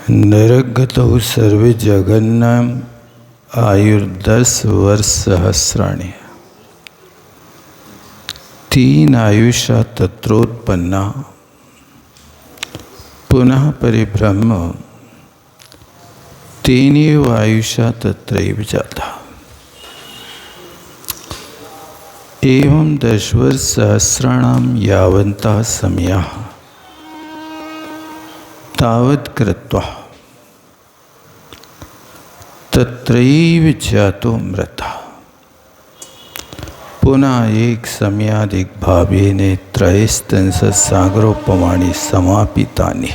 निरगतौ सर्वे जगन्नाम आयुर्दस वर्ष सहस्राणि। तीन आयुषा तत्रोत्पन्ना पुनः परिब्रह्म तेनैव आयुषा तत्रैव जाता। एवं 10 वर्ष सहस्राणां यावन्तः समयः तावत् कृत्वा तत्रैव जातो मृतः। पुनः एक समयादिक भावेने त्रयस्तंस सागरोपमाणि समापितानि।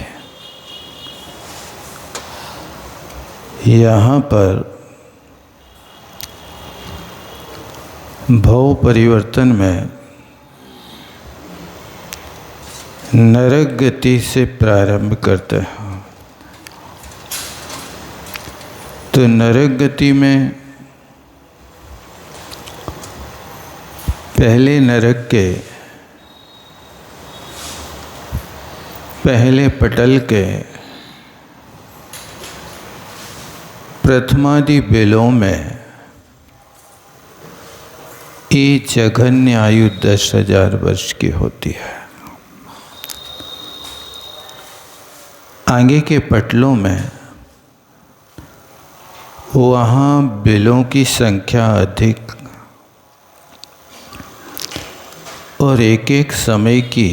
यहाँ पर भव परिवर्तन में नरक गति से प्रारंभ करते हैं। तो नरक गति में पहले नरक के पहले पटल के प्रथमादि बिलों में ये जघन्य आयु 10,000 वर्ष की होती है। आगे के पटलों में वहाँ बिलों की संख्या अधिक और एक एक समय की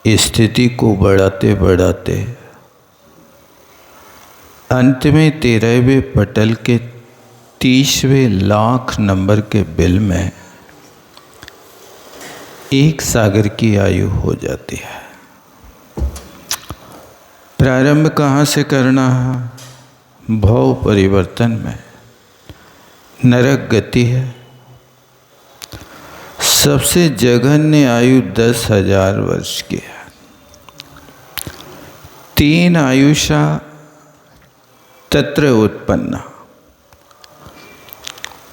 स्थिति को बढ़ाते बढ़ाते अंत में 13वें पटल के 30वें लाख नंबर के बिल में एक सागर की आयु हो जाती है। प्रारंभ कहाँ से करना है? भव परिवर्तन में नरक गति है। सबसे जघन्य आयु 10,000 वर्ष की है। 3 आयुषा तत्र उत्पन्ना।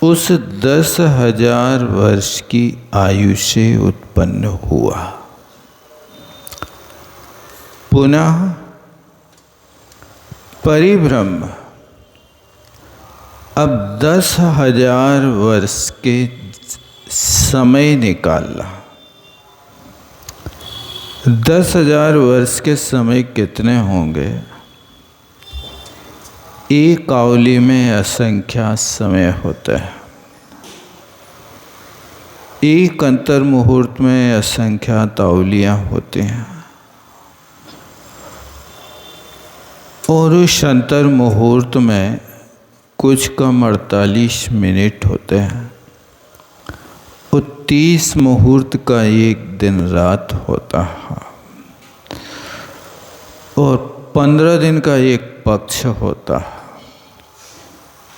उस 10,000 वर्ष की आयु से उत्पन्न हुआ। पुनः परिब्रह्म। अब 10,000 वर्ष के समय निकालना। 10,000 वर्ष के समय कितने होंगे? एक आवली में असंख्या समय होते हैं। एक अंतर मुहूर्त में असंख्या तावलियाँ होती हैं और उस अंतर मुहूर्त में कुछ कम 48 मिनट होते हैं। और 30 मुहूर्त का एक दिन रात होता है और 15 दिन का एक पक्ष होता है।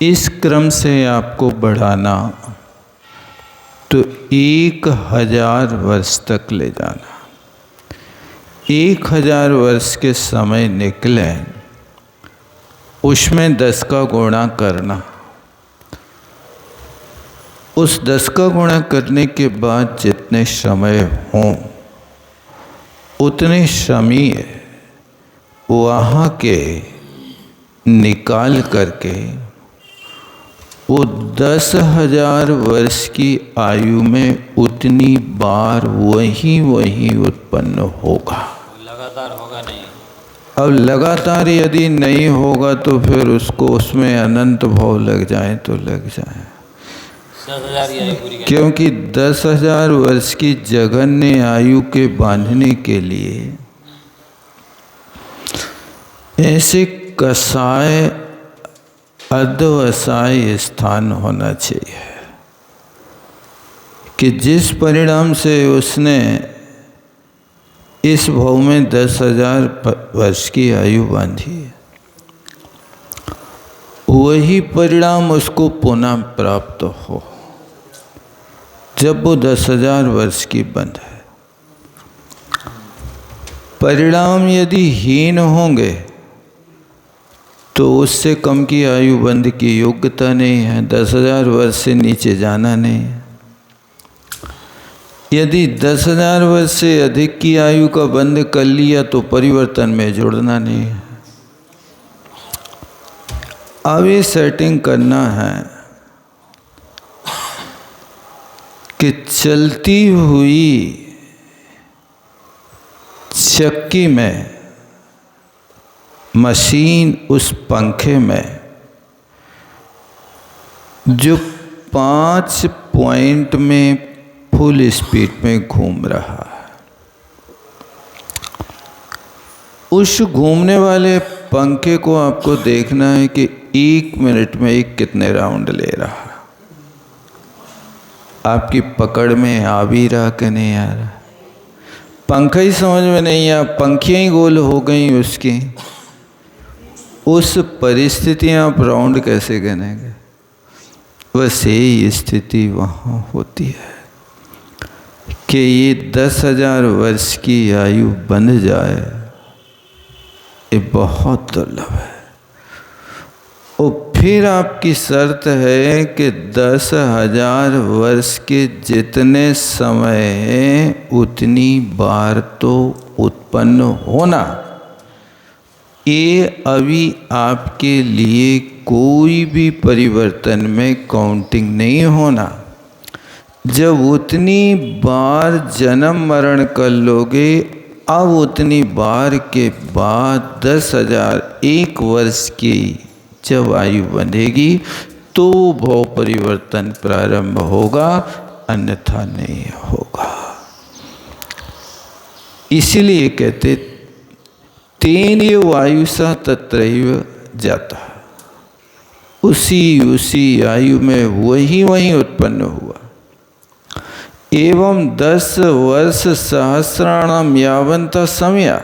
इस क्रम से आपको बढ़ाना तो 1000 वर्ष तक ले जाना। 1000 वर्ष के समय निकले, उसमें 10 का गुणा करना। उस 10 का गुणा करने के बाद जितने समय हों उतने समय वहाँ के निकाल करके वो 10,000 वर्ष की आयु में उतनी बार वही उत्पन्न होगा। लगातार होगा नहीं। अब लगातार यदि नहीं होगा तो फिर उसको उसमें अनंत भाव लग जाए तो लग जाए। 10,000 आयु पूरी। क्योंकि 10,000 वर्ष की जघन्य आयु के बांधने के लिए ऐसे कसाय अध्यवसाय स्थान होना चाहिए कि जिस परिणाम से उसने इस भाव में 10,000 वर्ष की आयु बांधी है, वही परिणाम उसको पुनः प्राप्त हो जब वो 10,000 वर्ष की बंध है। परिणाम यदि हीन होंगे तो उससे कम की आयु बंध की योग्यता नहीं है। 10,000 वर्ष से नीचे जाना नहीं है। यदि 10,000 वर्ष से अधिक की आयु का बंध कर लिया तो परिवर्तन में जुड़ना नहीं है। अब ये सेटिंग करना है कि चलती हुई चक्की में, मशीन उस पंखे में जो 5 पॉइंट में फुल स्पीड में घूम रहा है, उस घूमने वाले पंखे को आपको देखना है कि 1 मिनट में ये कितने राउंड ले रहा है। आपकी पकड़ में आ भी रहा कि नहीं आ रहा? पंखा ही समझ में नहीं आया, पंखियाँ ही गोल हो गई उसकी, उस परिस्थिति आप राउंड कैसे गिनेंगे? बस यही स्थिति वहाँ होती है कि ये 10,000 वर्ष की आयु बन जाए, ये बहुत दुर्लभ है। और फिर आपकी शर्त है कि 10,000 वर्ष के जितने समय है उतनी बार तो उत्पन्न होना। ये अभी आपके लिए कोई भी परिवर्तन में काउंटिंग नहीं होना। जब उतनी बार जन्म मरण कर लोगे, अब उतनी बार के बाद 10,001 वर्ष की जब आयु बनेगी तो भव परिवर्तन प्रारंभ होगा, अन्यथा नहीं होगा। इसीलिए कहते तेन वायुसा तत्रैव जाता, उसी आयु में वही उत्पन्न हुआ। एवं 10 वर्ष सहस्राणाम यावंता समया,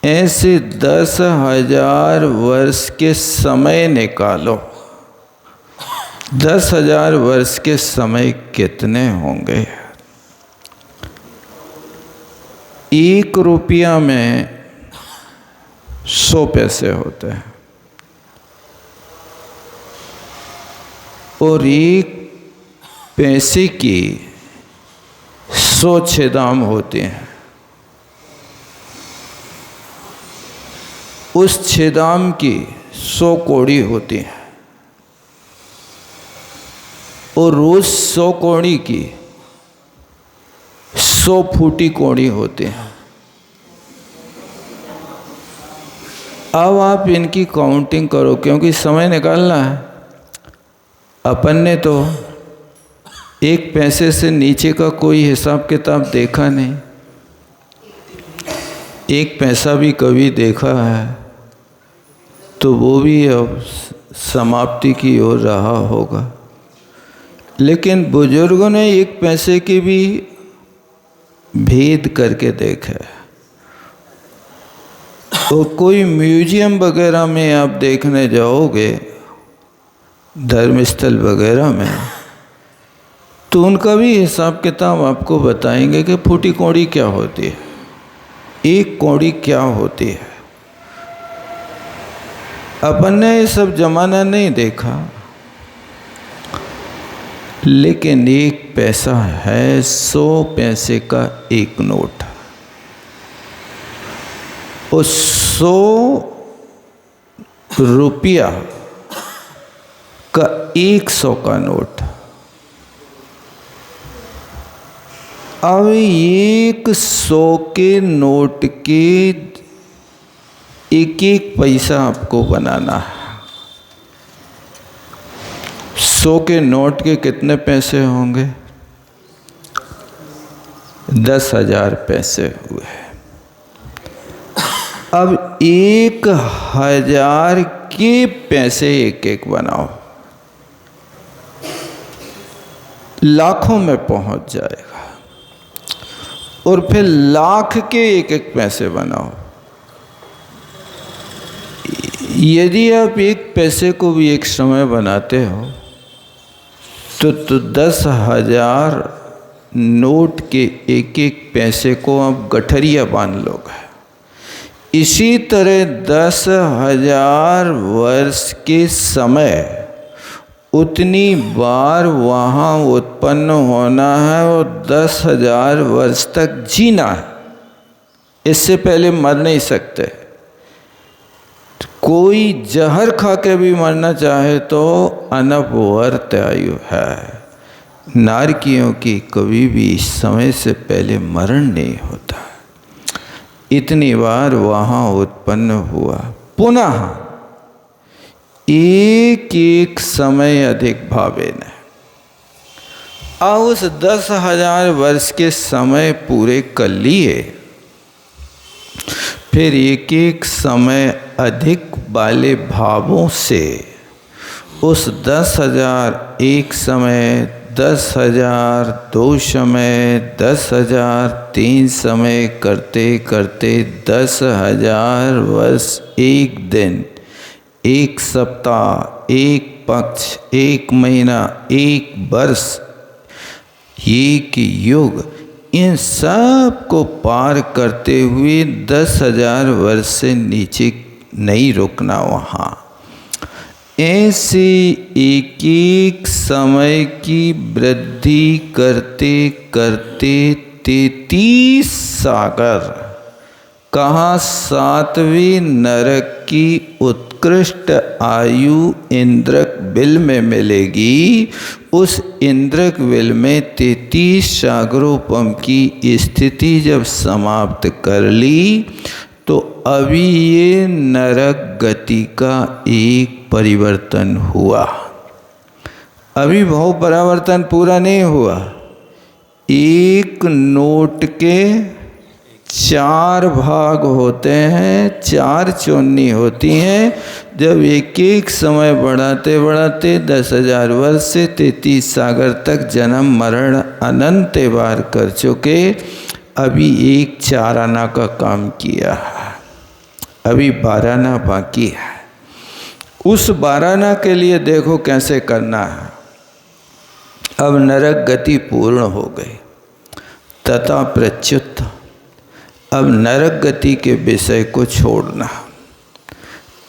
ऐसे 10,000 वर्ष के समय निकालो। 10,000 वर्ष के समय कितने होंगे? 1 रुपया में 100 पैसे होते हैं और 1 पैसे की 100 छेदाम होते हैं। उस छेदाम की 100 कौड़ी होती है और रोज 100 कौड़ी की 100 फूटी कौड़ी होती है। अब आप इनकी काउंटिंग करो, क्योंकि समय निकालना है। अपन ने तो 1 पैसे से नीचे का कोई हिसाब किताब देखा नहीं। 1 पैसा भी कभी देखा है तो वो भी अब समाप्ति की ओर रहा होगा। लेकिन बुजुर्गों ने 1 पैसे की भी भेद करके देखा है। तो कोई म्यूजियम वगैरह में आप देखने जाओगे, धर्मस्थल वगैरह में, तो उनका भी हिसाब किताब आपको बताएंगे कि फूटी कौड़ी क्या होती है, 1 कौड़ी क्या होती है। अपन ने ये सब जमाना नहीं देखा, लेकिन 1 पैसा है, 100 पैसे का 1 नोट, उस 100 रुपया का 100 का नोट। अब 100 के नोट के 1 पैसा आपको बनाना है। 100 के नोट के कितने पैसे होंगे? 10,000 पैसे हुए। अब 1,000 के पैसे 1 बनाओ, लाखों में पहुंच जाएगा। और फिर लाख के 1 पैसे बनाओ। यदि आप 1 पैसे को भी एक समय बनाते हो तो 10,000 नोट के 1 पैसे को आप गठरिया बांध लोगे। इसी तरह 10,000 वर्ष के समय उतनी बार वहाँ उत्पन्न होना है और 10,000 वर्ष तक जीना है। इससे पहले मर नहीं सकते। कोई जहर खा के भी मरना चाहे तो अनपवर्त आयु है। नारकियों की कभी भी समय से पहले मरण नहीं होता। इतनी बार वहाँ उत्पन्न हुआ, पुनः एक एक समय अधिक भावे न। अब उस 10,000 वर्ष के समय पूरे कर लिए, फिर एक एक समय अधिक वाले भावों से उस 10,000 एक समय, 10,000 दो समय, 10,000 तीन समय करते करते 10,000 वर्ष, एक दिन, एक सप्ताह, एक पक्ष, एक महीना, एक वर्ष, एक युग, इन सब को पार करते हुए 10,000 वर्ष से नीचे नहीं रुकना वहाँ। ऐसे एक एक समय की वृद्धि करते करते 33 सागर, कहाँ 7वें नरक की उत्कृष्ट आयु इंद्रक बिल में मिलेगी। उस इंद्रक बिल में 33 सागरोपम की स्थिति जब समाप्त कर ली तो अभी ये नरक गति का एक परिवर्तन हुआ। अभी भाव परावर्तन पूरा नहीं हुआ। एक नोट के 4 भाग होते हैं, 4 चौनी होती हैं। जब एक एक समय बढ़ाते बढ़ाते 10,000 वर्ष से 33 सागर तक जन्म मरण अनंत बार कर चुके, अभी एक 4 आना का काम किया है, अभी 12 आना बाकी है। उस 12 आना के लिए देखो कैसे करना है। अब नरक गति पूर्ण हो गई, तथा प्रच्युत। अब नरक गति के विषय को छोड़ना।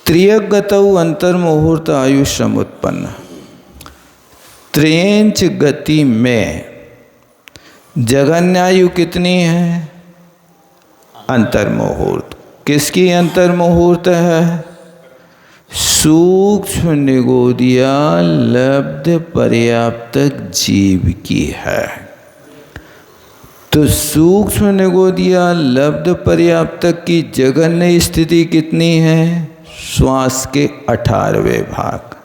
त्रियक गतौ अंतर्मुहूर्त आयुष्यम उत्पन्न। त्रियंच गति में जगन्यायु कितनी है? अंतर्मुहूर्त। किसकी अंतर्मुहूर्त है? सूक्ष्म निगोदिया लब्ध पर्याप्त जीव की है। तो सूक्ष्म निगोदिया लब्ध पर्याप्त की जगन्य स्थिति कितनी है? श्वास के 18वें भाग।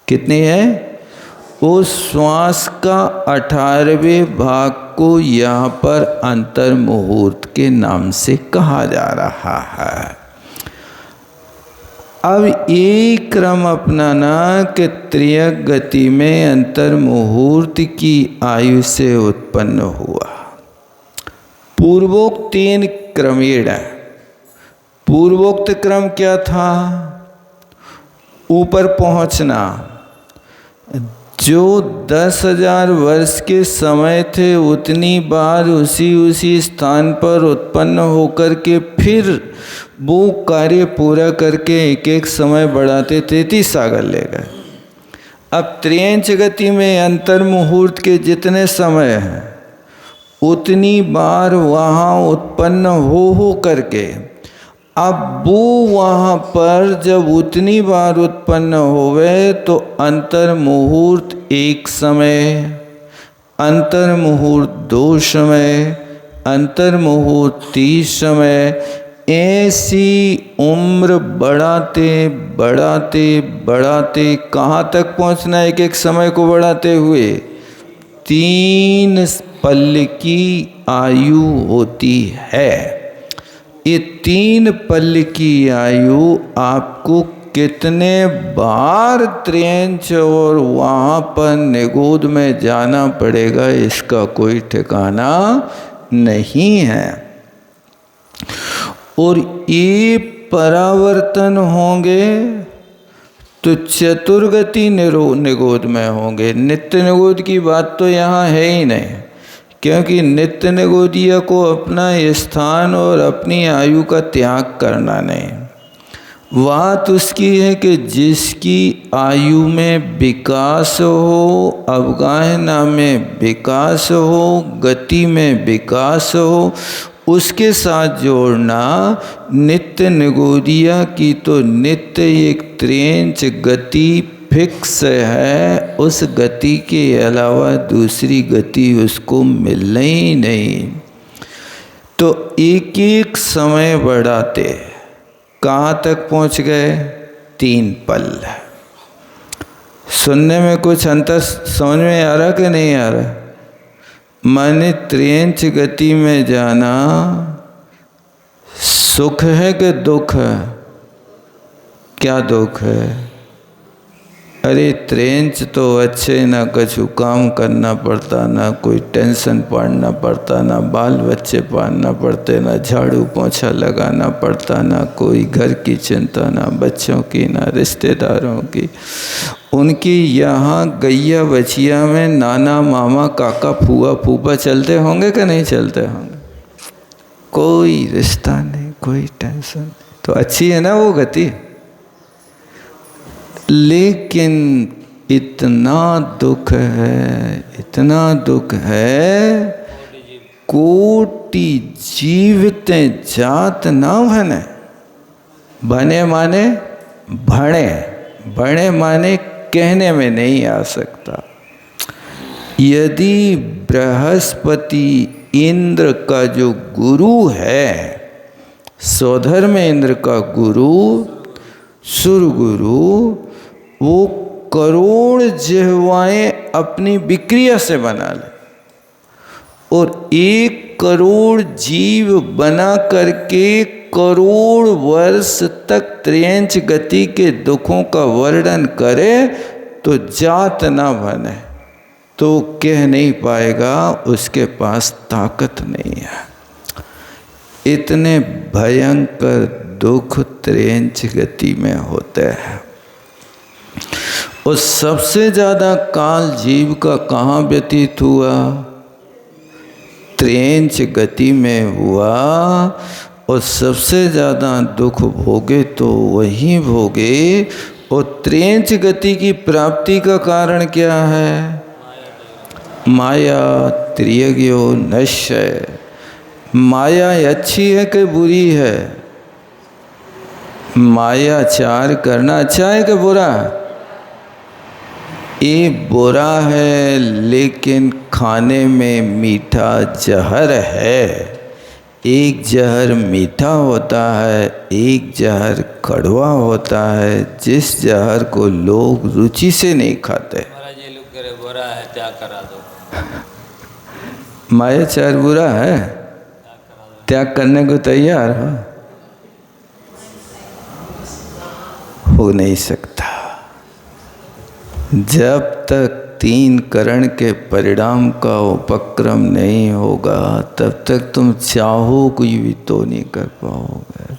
कितनी है? उस श्वास का 18वें भाग को यहाँ पर अंतर्मुहूर्त के नाम से कहा जा रहा है। अब एक क्रम अपनाना कि त्रियक गति में अंतर्मुहूर्त की आयु से उत्पन्न हुआ। पूर्वोक्त 3 क्रमेण। पूर्वोक्त क्रम क्या था? ऊपर पहुंचना। जो 10,000 वर्ष के समय थे उतनी बार उसी स्थान पर उत्पन्न होकर के फिर वो कार्य पूरा करके एक एक समय बढ़ाते 33 सागर ले गए। अब त्रियंच गति में अंतर्मुहूर्त के जितने समय हैं उतनी बार वहाँ उत्पन्न हो करके अब वो वहाँ पर जब उतनी बार उत्पन्न होवे तो अंतर्मुहूर्त 1 समय, अंतर्मुहूर्त 2 समय, अंतर्मुहूर्त 3 समय, ऐसी उम्र बढ़ाते बढ़ाते बढ़ाते कहाँ तक पहुँचना? एक एक समय को बढ़ाते हुए 3 पल की आयु होती है। ये 3 पल की आयु आपको कितने बार त्रियंच और वहाँ पर निगोद में जाना पड़ेगा इसका कोई ठिकाना नहीं है। और ये परावर्तन होंगे तो चतुर्गति निगोद में होंगे। नित्य निगोद की बात तो यहाँ है ही नहीं, क्योंकि नित्य निगोदिया को अपना स्थान और अपनी आयु का त्याग करना नहीं। बात उसकी है कि जिसकी आयु में विकास हो, अवगाहना में विकास हो, गति में विकास हो, उसके साथ जोड़ना। नित्य निगोरिया की तो नित्य एक त्रेंच गति फिक्स है, उस गति के अलावा दूसरी गति उसको मिलना ही नहीं। तो एक एक समय बढ़ाते कहाँ तक पहुँच गए? 3 पल। सुनने में कुछ अंतर समझ में आ रहा कि नहीं आ रहा? माने त्रेंच गति में जाना सुख है कि दुख है? क्या दुख है? अरे त्रेंच तो अच्छे, ना कुछ काम करना पड़ता, ना कोई टेंशन पड़ना पड़ता, ना बाल बच्चे पालना पड़ते, ना झाड़ू पोछा लगाना पड़ता, ना कोई घर की चिंता, ना बच्चों की, ना रिश्तेदारों की। उनकी यहाँ गैया बचिया में नाना मामा काका फूआ फूफा चलते होंगे कि नहीं चलते होंगे? कोई रिश्ता नहीं, कोई टेंशन नहीं। तो अच्छी है ना वो गति। लेकिन इतना दुख है, इतना दुख है, कोटि जीवते जात ना बने। बने माने भणे, भणे माने कहने में नहीं आ सकता। यदि बृहस्पति इंद्र का जो गुरु है, स्वधर्म इंद्र का गुरु, सुर गुरु, वो करोड़ जिह्वाएं अपनी विक्रिया से बना ले और 1 करोड़ जीव बना करके करोड़ वर्ष तक त्रेंच गति के दुखों का वर्णन करे तो जात ना बने, तो कह नहीं पाएगा, उसके पास ताकत नहीं है। इतने भयंकर दुख त्रेंच गति में होते हैं। और सबसे ज़्यादा काल जीव का कहाँ व्यतीत हुआ? त्रेंच गति में हुआ। और सबसे ज़्यादा दुख भोगे तो वही भोगे। और त्रेंच गति की प्राप्ति का कारण क्या है? माया त्रियज्ञो नश्य। माया अच्छी है कि बुरी है? माया चार करना अच्छा है कि बुरा? ये बुरा है, लेकिन खाने में मीठा जहर है। एक जहर मीठा होता है, एक जहर कड़वा होता है, जिस जहर को लोग रुचि से नहीं खाते। महाराज ये लोग करे बुरा है, त्याग करा दो। माया चार बुरा है, त्याग करने को तैयार हो नहीं सकता। जब तक 3 करण के परिणाम का उपक्रम नहीं होगा, तब तक तुम चाहो कोई भी तो नहीं कर पाओगे।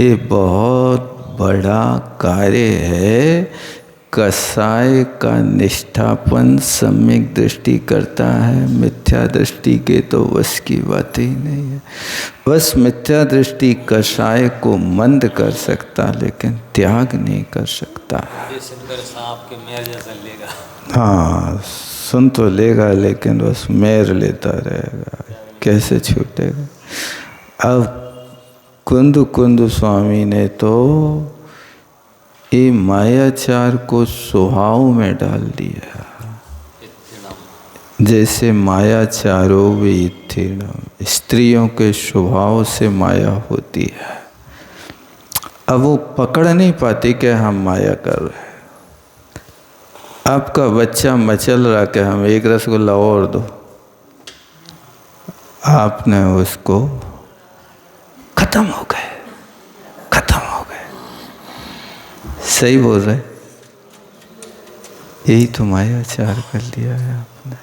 ये बहुत बड़ा कार्य है। कसाय का निष्ठापन सम्यक दृष्टि करता है, मिथ्या दृष्टि के तो बस की बात ही नहीं है। बस मिथ्या दृष्टि कसाय को मंद कर सकता, लेकिन त्याग नहीं कर सकता। ये सुनकर सांप के मेर जैसा लेगा। हाँ, सुन तो लेगा, लेकिन बस मेर लेता रहेगा, कैसे छूटेगा। अब कुंद स्वामी ने तो ये मायाचार को स्वभाव में डाल दिया। जैसे मायाचारो वित्थिणम, स्त्रियों के स्वभाव से माया होती है। अब वो पकड़ नहीं पाती कि हम माया कर रहे हैं। आपका बच्चा मचल रहा कि हम एक रसगुल्ला और दो, आपने उसको खत्म हो गए, खत्म हो गए। सही बोल रहे? यही तो मायाचार कर लिया है आपने।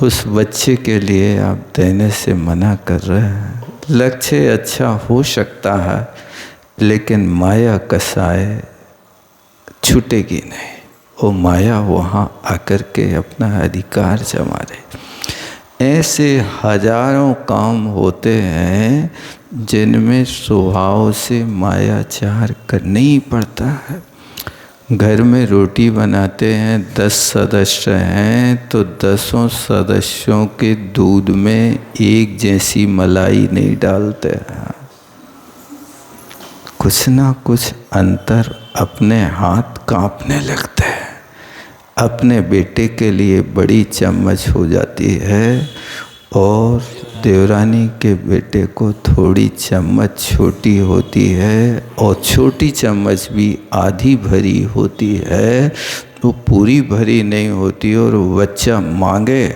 उस बच्चे के लिए आप देने से मना कर रहे हैं। लक्ष्य अच्छा हो सकता है, लेकिन माया कसाय छूटेगी नहीं। वो माया वहाँ आकर के अपना अधिकार जमा रहे। ऐसे हजारों काम होते हैं जिनमें स्वभाव से मायाचार करना ही पड़ता है। घर में रोटी बनाते हैं, 10 सदस्य हैं तो 10 सदस्यों के दूध में एक जैसी मलाई नहीं डालते हैं। कुछ ना कुछ अंतर अपने हाथ कांपने लगते हैं। अपने बेटे के लिए बड़ी चम्मच हो जाती है और देवरानी के बेटे को थोड़ी चम्मच छोटी होती है, और छोटी चम्मच भी आधी भरी होती है, वो पूरी भरी नहीं होती। और बच्चा मांगे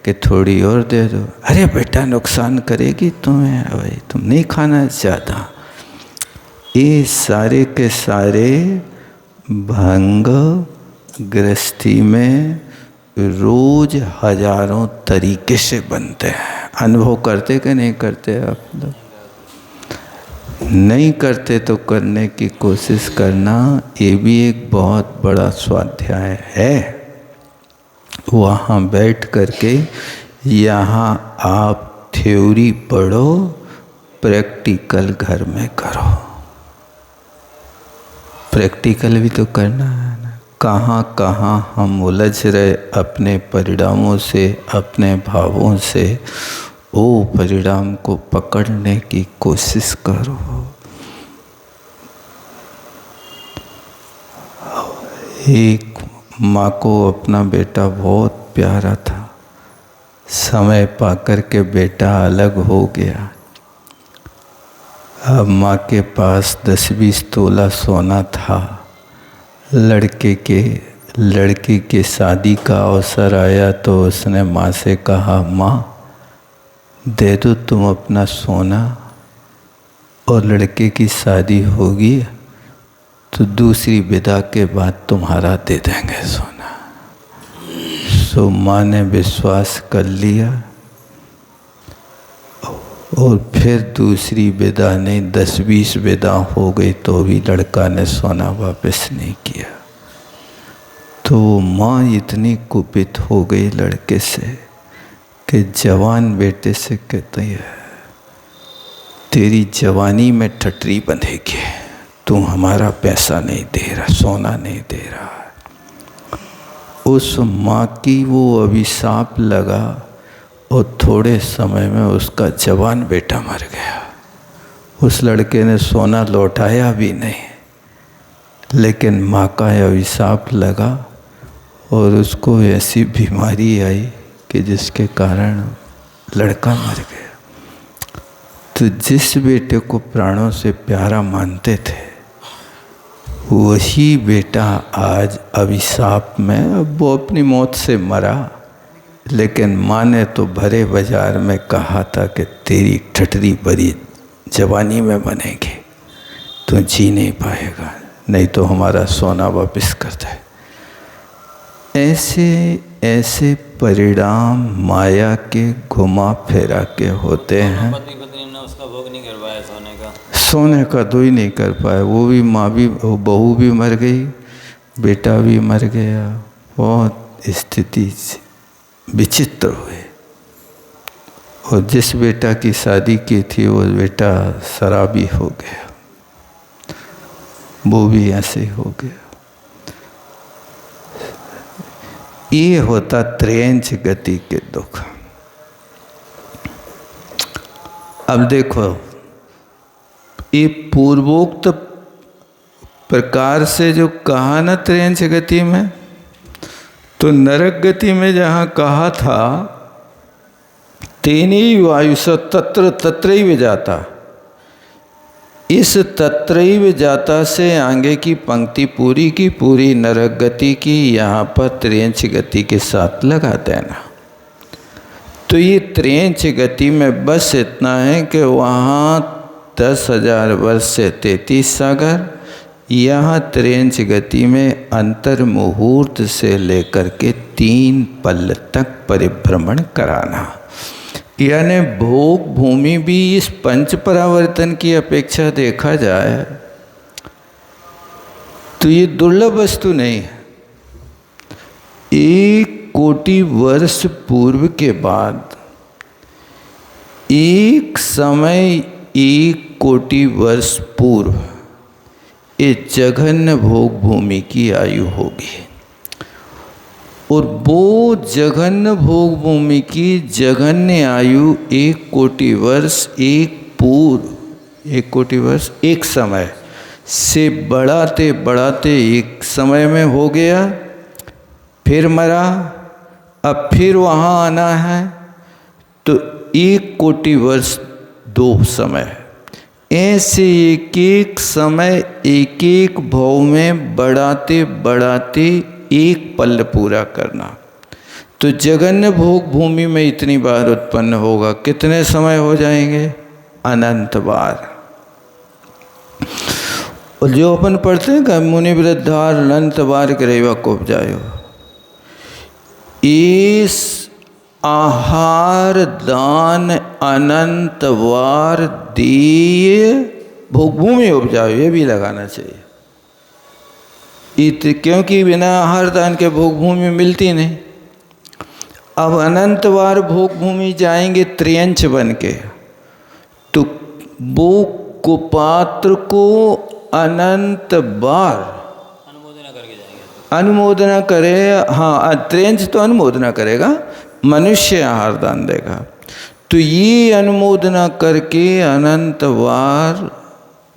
कि थोड़ी और दे दो, अरे बेटा नुकसान करेगी तुम्हें, भाई तुम नहीं खाना चाहता। ये सारे के सारे भंग गृहस्थी में रोज हजारों तरीके से बनते हैं। अनुभव करते कि नहीं करते आप लोग? नहीं करते तो करने की कोशिश करना, ये भी एक बहुत बड़ा स्वाध्याय है। वहाँ बैठ करके यहाँ आप थ्योरी पढ़ो, प्रैक्टिकल घर में करो। प्रैक्टिकल भी तो करना है ना। कहाँ कहाँ हम उलझ रहे अपने परिणामों से, अपने भावों से। वो परिणाम को पकड़ने की कोशिश करो। एक माँ को अपना बेटा बहुत प्यारा था। समय पाकर के बेटा अलग हो गया। अब माँ के पास 10-20 तोला सोना था। लड़के के शादी का अवसर आया तो उसने माँ से कहा, माँ दे दो तुम अपना सोना, और लड़के की शादी होगी तो दूसरी विदा के बाद तुम्हारा दे देंगे सोना। सो माँ ने विश्वास कर लिया, और फिर दूसरी विदा नहीं 10-20 विदा हो गई तो भी लड़का ने सोना वापस नहीं किया। तो माँ इतनी कुपित हो गई लड़के से कि जवान बेटे से कहती है, तेरी जवानी में ठटरी बंधेगी, तू हमारा पैसा नहीं दे रहा, सोना नहीं दे रहा। उस माँ की वो अभिशाप लगा और थोड़े समय में उसका जवान बेटा मर गया। उस लड़के ने सोना लौटाया भी नहीं, लेकिन माँ का अभिशाप लगा और उसको ऐसी बीमारी आई कि जिसके कारण लड़का मर गया। तो जिस बेटे को प्राणों से प्यारा मानते थे, वही बेटा आज अभिशाप में, अब वो अपनी मौत से मरा, लेकिन माँ ने तो भरे बाजार में कहा था कि तेरी ठटरी बड़ी जवानी में बनेगी, तू जी नहीं पाएगा, नहीं तो हमारा सोना वापस कर दे। ऐसे परिणाम माया के घुमा फेरा के होते हैं। पति पत्नी ने उसका भोग नहीं कर पाया सोने का दो ही नहीं कर पाए। वो भी माँ भी, बहू भी मर गई, बेटा भी मर गया। बहुत स्थिति विचित्र हुए। और जिस बेटा की शादी की थी वो बेटा शराबी हो गया, वो भी ऐसे हो गया। ये होता त्रेंच गति के दुख। अब देखो, ये पूर्वोक्त प्रकार से जो कहा ना त्रेंच गति में, तो नरक गति में जहाँ कहा था तेनी वायु स तत्र तत्रैव जाता, इस तत्रैव जाता से आगे की पंक्ति पूरी की पूरी नरक गति की यहाँ पर त्रेंच गति के साथ लगा देना। तो ये त्रेंच गति में बस इतना है कि वहाँ 10,000 वर्ष से 33 सागर, यहाँ त्रेंच गति में अंतर मुहूर्त से लेकर के 3 पल तक परिभ्रमण कराना। यानी भोग भूमि भी इस पंच परावर्तन की अपेक्षा देखा जाए तो ये दुर्लभ वस्तु नहीं है। 1 कोटि वर्ष पूर्व के बाद एक समय 1 कोटि वर्ष पूर्व ये जघन्य भोग भूमि की आयु होगी। और वो जघन्य भोग भूमि की जघन्य आयु 1 कोटि वर्ष, 1 कोटि वर्ष एक समय से बढ़ाते बढ़ाते एक समय में हो गया, फिर मरा, अब फिर वहाँ आना है, तो 1 कोटि वर्ष 2 समय, ऐसे एक एक समय एक एक भाव में बढ़ाते बढ़ाते एक पल पूरा करना। तो जघन्य भोग भूमि में इतनी बार उत्पन्न होगा, कितने समय हो जाएंगे? अनंत बार। और जो अपन पढ़ते हैं कि मुनि वृद्धार अनंत बार करेवा को उपजायो, इस आहार दान अनंत बार दिए भोग भूमि उपजाओ, ये भी लगाना चाहिए। क्योंकि बिना आहार दान के भोग भूमि मिलती नहीं। अब अनंत बार भोग भूमि जाएंगे त्रियंच बन के, तो वो कुपात्र को अनंत बार अनुमोदना करके जाएंगे। अनुमोदना करे, हाँ त्रियंच तो अनुमोदना करेगा, मनुष्य आहार दान देगा। तो ये अनुमोदना करके अनंत बार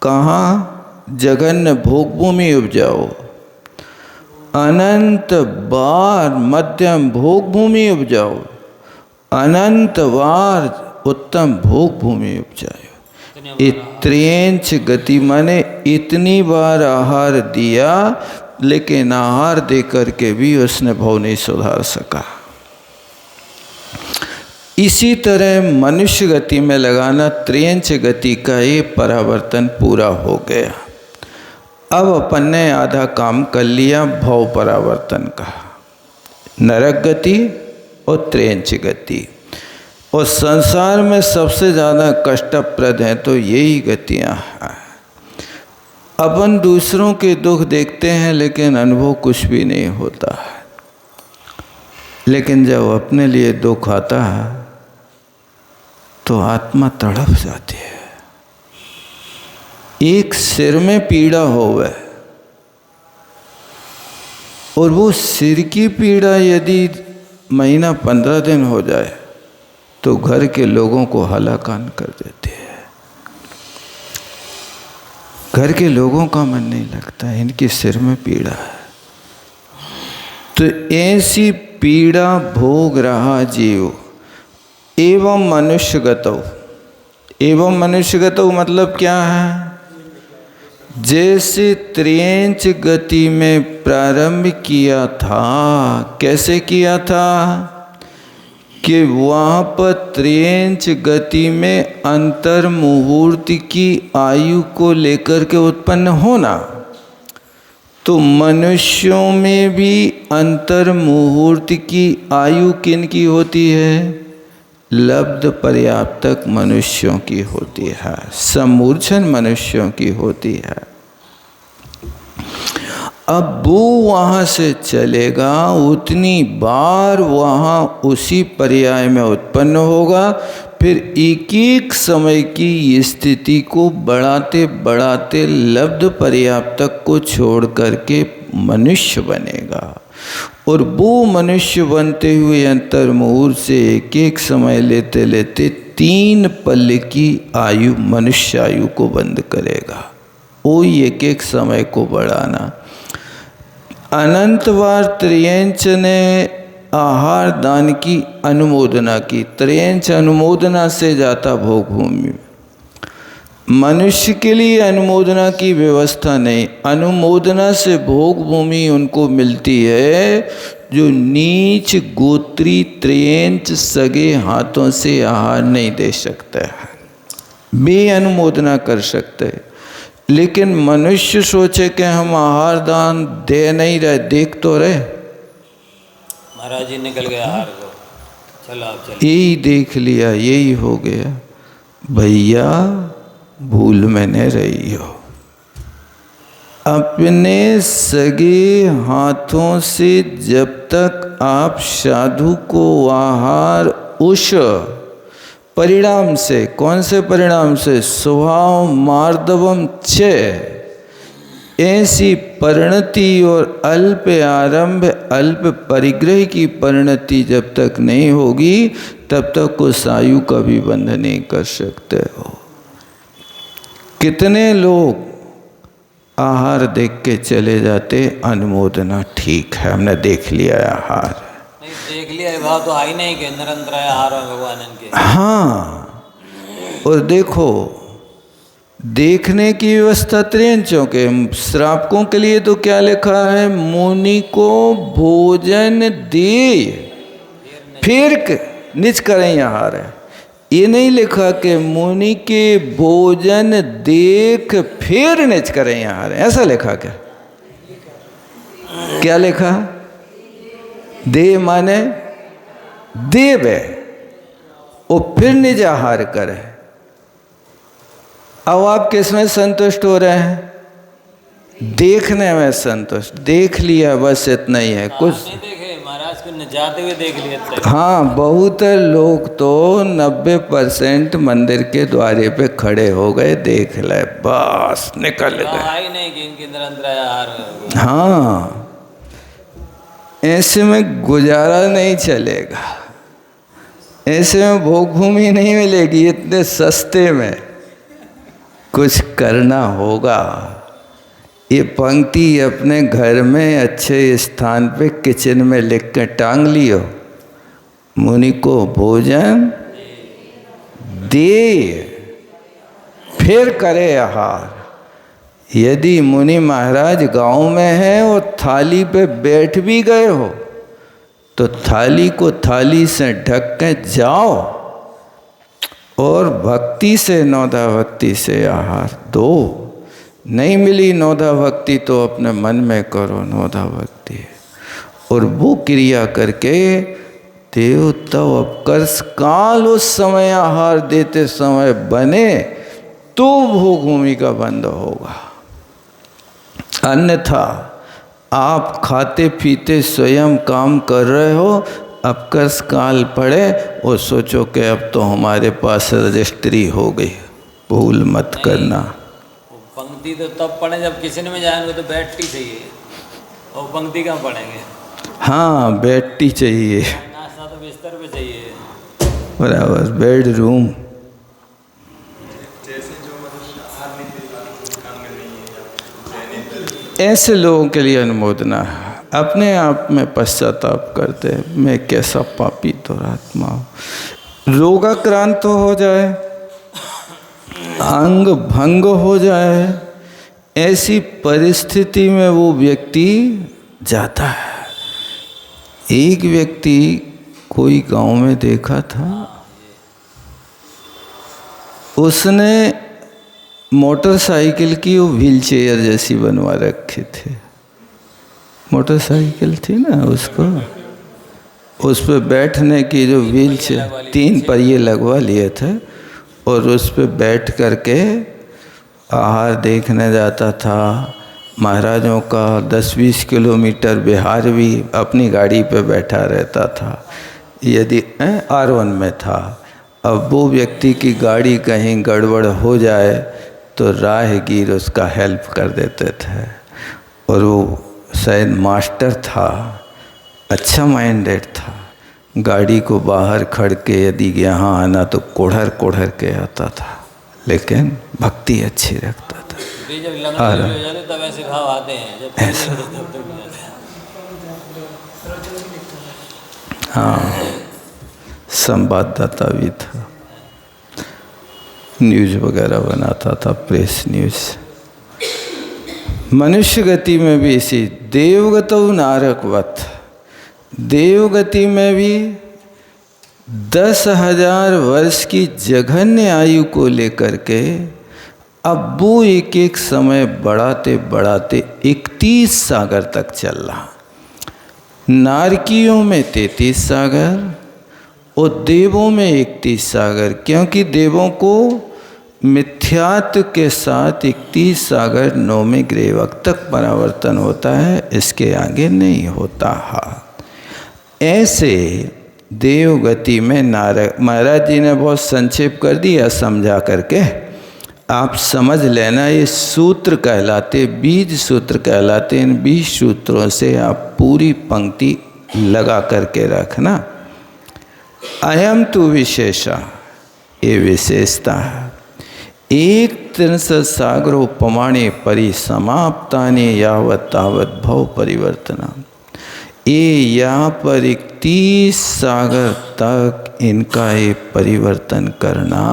कहाँ? जघन्य भोग भूमि उपजाओ, अनंत बार मध्यम भोग भूमि उपजाओ, अनंत बार उत्तम भोग भूमि उपजाओ। त्रियंच गति माने इतनी बार आहार दिया, लेकिन आहार दे करके भी उसने भाव नहीं सुधार सका। इसी तरह मनुष्य गति में लगाना, त्रियंच गति का ये परावर्तन पूरा हो गया। अब अपन ने आधा काम कर लिया भाव परावर्तन का, नरक गति और त्रियंच गति। और संसार में सबसे ज़्यादा कष्टप्रद हैं तो यही गतियाँ हैं। अपन दूसरों के दुख देखते हैं लेकिन अनुभव कुछ भी नहीं होता है, लेकिन जब अपने लिए दुख आता है तो आत्मा तड़प जाती है। एक सिर में पीड़ा होवे और वो सिर की पीड़ा यदि महीना 15 दिन हो जाए तो घर के लोगों को हलाकान कर देती है। घर के लोगों का मन नहीं लगता, इनके सिर में पीड़ा है। तो ऐसी पीड़ा भोग रहा जीव। एवं मनुष्यगतौ, एवं मनुष्यगतौ मतलब क्या है? जैसे त्रियंच गति में प्रारंभ किया था, कैसे किया था कि वहाँ पर त्रियंच गति में अंतर मुहूर्त की आयु को लेकर के उत्पन्न होना, तो मनुष्यों में भी अंतर मुहूर्त की आयु किन की होती है? लब्ध पर्याप्तक मनुष्यों की होती है, समूर्छन मनुष्यों की होती है। अब वो वहाँ से चलेगा, उतनी बार वहाँ उसी पर्याय में उत्पन्न होगा, फिर एक एक समय की स्थिति को बढ़ाते बढ़ाते लब्ध पर्याप्तक को छोड़ करके मनुष्य बनेगा। और वो मनुष्य बनते हुए अंतर मुहूर्त से एक एक समय लेते लेते 3 पल की आयु मनुष्य आयु को बंद करेगा। वो एक एक समय को बढ़ाना। अनंत बार त्रियंच ने आहार दान की अनुमोदना की, त्रियंच अनुमोदना से जाता भोग भूमि। मनुष्य के लिए अनुमोदना की व्यवस्था नहीं, अनुमोदना से भोग भूमि उनको मिलती है जो नीच गोत्री त्रियंच सगे हाथों से आहार नहीं दे सकता है, वे अनुमोदना कर सकते। लेकिन मनुष्य सोचे कि हम आहार दान दे नहीं रहे, देख तो रहे महाराज जी निकल गया आहार को, चलो आप चलिए। यही देख लिया, यही हो गया। भैया भूल में न रही हो, अपने सगे हाथों से जब तक आप साधु को आहार उस परिणाम से, कौन से परिणाम से? स्वभाव मार्दवम च, ऐसी परिणति और अल्प आरंभ अल्प परिग्रह की परिणति जब तक नहीं होगी तब तक उस आयु का भी बंध नहीं कर सकते हो। कितने लोग आहार देख के चले जाते, अनुमोदना ठीक है, हमने देख लिया आहार, नहीं देख लिया भाव तो आई नहीं कि निरंतर आहार है भगवान इनके। हाँ, और देखो देखने की व्यवस्था त्रियंचों के श्रावकों के लिए तो क्या लिखा है, मुनि को भोजन दे फिर निज करें आहार है। ये नहीं लिखा कि मुनि के भोजन देख फिर निज करें आहार, ऐसा लिखा क्या? क्या लिखा? दे माने देव है और फिर निज आहार करे। अब आप किस में संतुष्ट हो रहे हैं? देखने में संतुष्ट, देख लिया बस इतना ही है, कुछ नहीं देखे महाराज को जाते हुए देख लिया। हाँ, बहुत लोग तो 90% मंदिर के द्वारे पे खड़े हो गए, देख ले बस निकल गए। आई नहीं कि इनके निरंतर आहार। हाँ, ऐसे में गुजारा नहीं चलेगा, ऐसे में भोग भूमि नहीं मिलेगी इतने सस्ते में, कुछ करना होगा। ये पंक्ति अपने घर में अच्छे स्थान पे किचन में लिख कर टांग लियो, मुनि को भोजन दे फिर करे आहार। यदि मुनि महाराज गांव में है और थाली पे बैठ भी गए हो तो थाली को थाली से ढक के जाओ और भक्ति से नौधा भक्ति से आहार दो। नहीं मिली नौधा भक्ति तो अपने मन में करो नौधा भक्ति, और वो क्रिया करके देव तव अपकर्ष काल उस समय आहार देते समय बने तो भोग भूमि का बंध होगा। अन्यथा आप खाते पीते स्वयं काम कर रहे हो, अपकर्ष काल पड़े और सोचो कि अब तो हमारे पास रजिस्ट्री हो गई, भूल मत करना। पंक्ति तो तब पढ़े जब किचन में जाएंगे तो बैठती चाहिए, और पंक्ति कहाँ पढ़ेंगे? हाँ, बैठती चाहिए, नाश्ता तो बिस्तर पे चाहिए, बराबर बेडरूम। ऐसे लोगों के लिए अनुमोदना है, अपने आप में पश्चाताप करते मैं कैसा पापी दुरात्मा हूँ। रोगाक्रांत हो जाए, अंग भंग हो जाए, ऐसी परिस्थिति में वो व्यक्ति जाता है। एक व्यक्ति कोई गांव में देखा था, उसने मोटरसाइकिल की वो व्हील चेयर जैसी बनवा रखे थे। मोटरसाइकिल थी ना, उसको उस पर बैठने की जो व्हील चेयर 3 पहिए लगवा लिए थे, और उस पर बैठ करके आहार देखने जाता था। महाराजों का 10-20 किलोमीटर बिहार भी अपनी गाड़ी पे बैठा रहता था, यदि R1 में था। अब वो व्यक्ति की गाड़ी कहीं गड़बड़ हो जाए तो राहगीर उसका हेल्प कर देते थे, और वो शायद मास्टर था, अच्छा माइंडेड था। गाड़ी को बाहर खड़ के यदि यहाँ आना तो कोढ़र कोढ़र के आता था, लेकिन भक्ति अच्छी रखता था। जब लगन हो जाते तब ऐसे भाव आते हैं, जब ऐसा हाँ, संवाददाता भी था, न्यूज़ वगैरह बनाता था, प्रेस न्यूज़। मनुष्य गति में भी इसी देवगतौ नारकवत, देवगति में भी 10,000 वर्ष की जघन्य आयु को लेकर के अब वो एक एक समय बढ़ाते बढ़ाते 31 सागर तक चल रहा। नारकियों में 33 सागर और देवों में 31 सागर, क्योंकि देवों को मिथ्यात्व के साथ 31 सागर 9वें ग्रेवक तक परावर्तन होता है, इसके आगे नहीं होता है। ऐसे देवगति में नारक महाराज जी ने बहुत संक्षेप कर दिया समझा करके। आप समझ लेना, ये सूत्र कहलाते, बीज सूत्र कहलाते। इन बीज सूत्रों से आप पूरी पंक्ति लगा करके रखना। अयम तु विशेषा, ये विशेषता है। एक त्रिंश सागरोपमाणे परिसमाप्तानि यावत् तावत् भव परिवर्तना। ये यहाँ पर 31 सागर तक इनका ये परिवर्तन करना,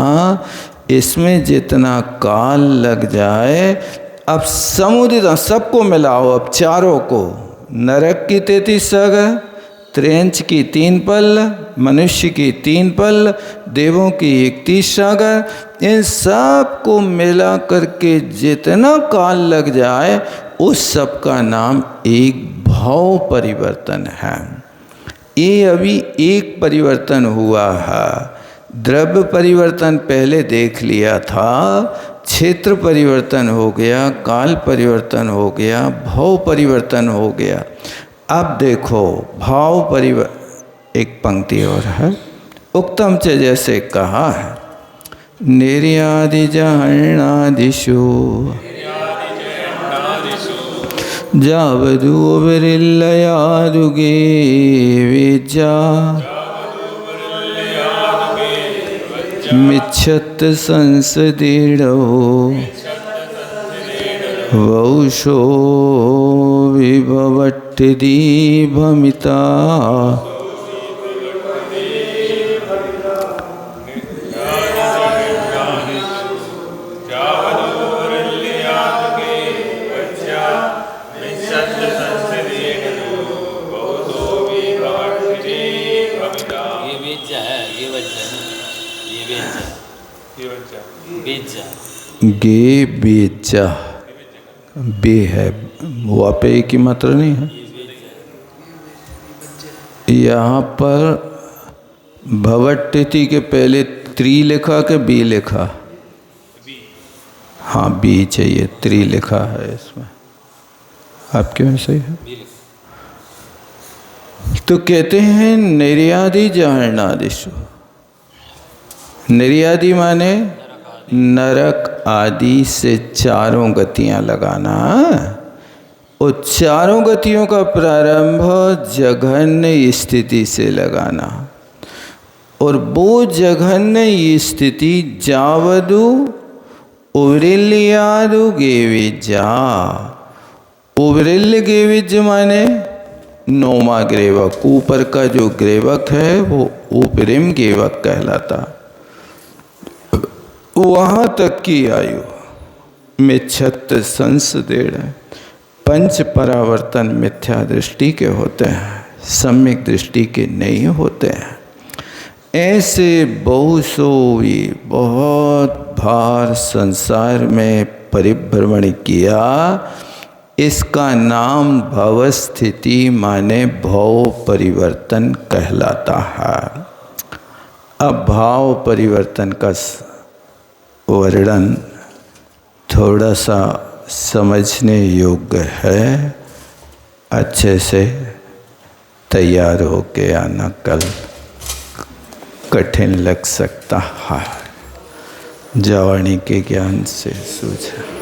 इसमें जितना काल लग जाए। अब समुद्र सबको मिलाओ, अब चारों को, नरक की 33 सागर, त्रिंच की 3 पल, मनुष्य की 3 पल, देवों की 31 सागर, इन सब को मिला करके जितना काल लग जाए उस सब का नाम एक भाव परिवर्तन है। ये अभी एक परिवर्तन हुआ है। द्रव्य परिवर्तन पहले देख लिया था, क्षेत्र परिवर्तन हो गया, काल परिवर्तन हो गया, भाव परिवर्तन हो गया। अब देखो भाव परिवर्तन, एक पंक्ति और है। उक्तम च, जैसे कहा है, निर्यादि जहरणादिषु जावदु विरिल्लयादुगे विजा मिच्छत संसदीडो वौषो विभवट्टिदी भमिता। गे बेजा, बे है, वापे की मात्रा नहीं है। यहाँ पर भवट्टिति के पहले त्रि लिखा के बी लिखा? हाँ बी चाहिए, त्रि लिखा है इसमें। आपके में सही है? तो कहते हैं निर्यादि जहरणादिषु। निर्यादि माने नरक आदि से चारों गतियां लगाना। और चारों गतियों का प्रारंभ जघन्य स्थिति से लगाना। और वो जघन्य स्थिति जावदु उवरिल्यादु गेविजा। उवरिल्य गेविज माने नौमा ग्रेवक, ऊपर का जो ग्रेवक है वो उपरिम गेवक कहलाता। वहाँ तक की आयु में 36 संसदेड़ है। पंच परावर्तन मिथ्या दृष्टि के होते हैं, सम्यक दृष्टि के नहीं होते हैं। ऐसे बहुत बार संसार में परिभ्रमण किया। इसका नाम भवस्थिति माने भाव परिवर्तन कहलाता है। अब भाव परिवर्तन का वर्णन थोड़ा सा समझने योग्य है। अच्छे से तैयार होके आना, कल कठिन लग सकता है। जवानी के ज्ञान से सूझा।